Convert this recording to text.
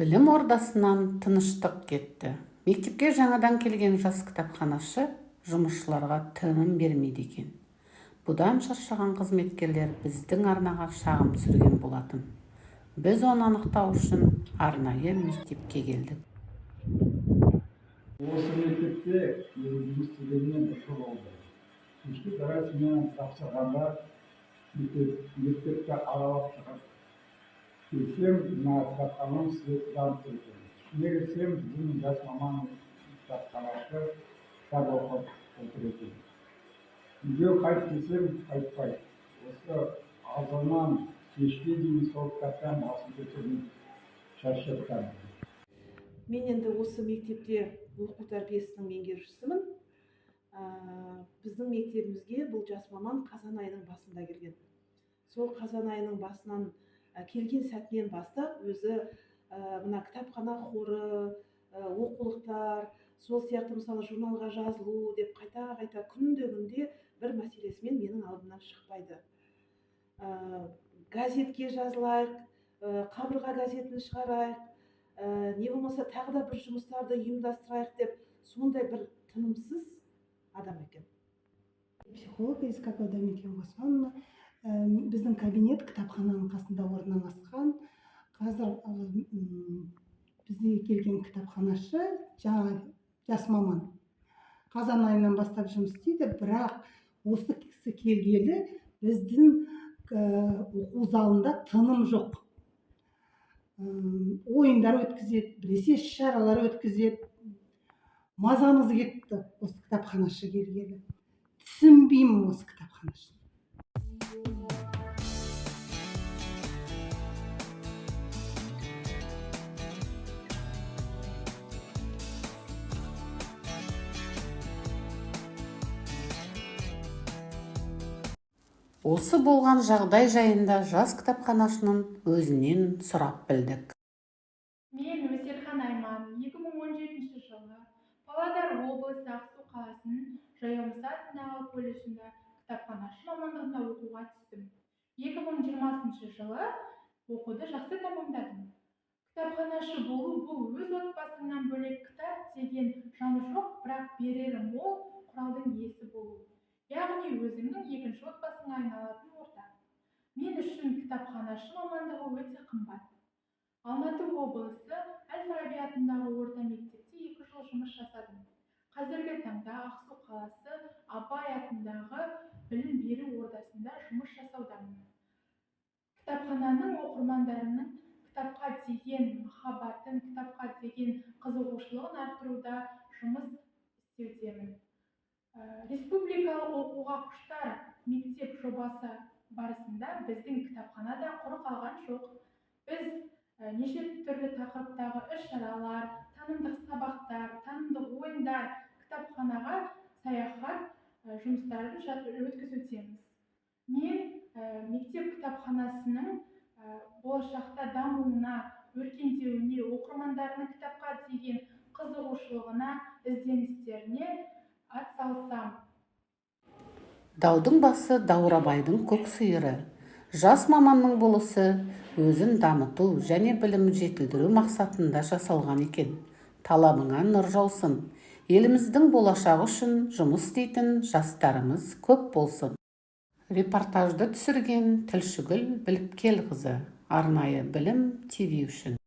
Білім ордасынан тыныштық кетті. Мектепке жаңадан келген жас кітапханашы жұмысшыларға тыным бермейді екен. Бұдан шаршаған қызметкерлер біздің арнаға шағым түсірген болатын. Біз оны анықтау үшін арнайы мектепке келдік. Осы мектепте жұмыс істегеніне бір жыл болды. Кешкі дәрісінен тапсырғанда мектепте аралап шығып келсем, мына кітапхананың свет жанып тұр екен. Ішіне кірсем, біздің жас маман кітапханашы кітап оқып отыр екен. Үйге қайтып келсем, қайтпайды. Осы азаннан кешке дейін сол кітаптан басын көтермей шаршап жатамын. Мен енді осы мектепте оқу тәрбиесінің меңгерушісімін. Біздің мектебімізге бұл жас маман қазан айының басында келген. Сол қазан айының басынан келген сәтінен бастап өзі мына кітапхана қоры, оқулықтар, сол сияқты мысалы журналға жазылу деп қайта күнде бір мәселесімен менің алдымнан шықпайды. Газетке жазылайық, қабырға газетін шығарайық, не болмаса тағы да бір жұмыстарды ұйымдастырайық деп сондай бір тынымсыз адам екен. Психолог Искакова Дамикия Османовна. Біздің кабинет кітапхананың қасында орналасқан. Қазір бізге келген кітапханашы жаңа жас маман. Қазан айынан бастап жұмыс істейді, бірақ осы кісі келгелі біздің оқу залында тыным жоқ. Ойындар өткізеді, біресе іс-шаралар өткізеді. Мазамыз кетті осы кітапханашы келгелі. Түсінбеймін осы кітапханашы. Осы болған жағдай жайында жас кітапханашының өзінен сұрап білдік. Мен Өсерхан Айман 2017 жылы Павлодар облысы Ақсу қаласының Жаяумұса атындағы колледжінде кітапханашы мамандығына оқуға түстім. 2020 жылы оқуды жақсы тамамдадым. Кітапханашы болу бұл өз отбасыңнан бөлек кітап деген жаны жоқ, бірақ берері мол құралдың иесі болу. Яғни өзіңнің екінші отбасыңа айналатын орта. Мен үшін кітапханашы мамандығы өте қымбат. Алматы облысы Әл-Фараби атындағы орта мектепте 2 жыл жұмыс жасадым. Қазіргі таңда Ақсу қаласы Абай атындағы білім беру ордасында жұмыс жасаудамын. Кітапхананың оқырмандарының кітапқа деген махаббатын, кітапқа деген қызығушылығын арттыруда жұмыс істеудемін. Республикалық оқуға құштар мектеп жобасы барысында біздің кітапханада құр қалған жоқ. Біз неше түрлі тақырыптағы іс-шаралар, танымдық сабақтар, танымдық ойындар, кітапханаға саяхат жұмыстарын өткізудеміз. Мен мектеп кітапханасының болашақта дамуына, өркендеуіне, оқырмандарының кітапқа деген қызығушылығына, ізденістеріне атсалысам. Даудың басы Даурабайдың көк сиыры. Жас маманның болысы өзін дамыту және білімін жетілдіру мақсатында жасалған екен. Талабыңа нұр жаусын. Еліміздің болашағы үшін жұмыс істейтін жастарымыз көп болсын. Репортажды түсірген Тілшігүл Біліпкелқызы, арнайы Білім ТV үшін.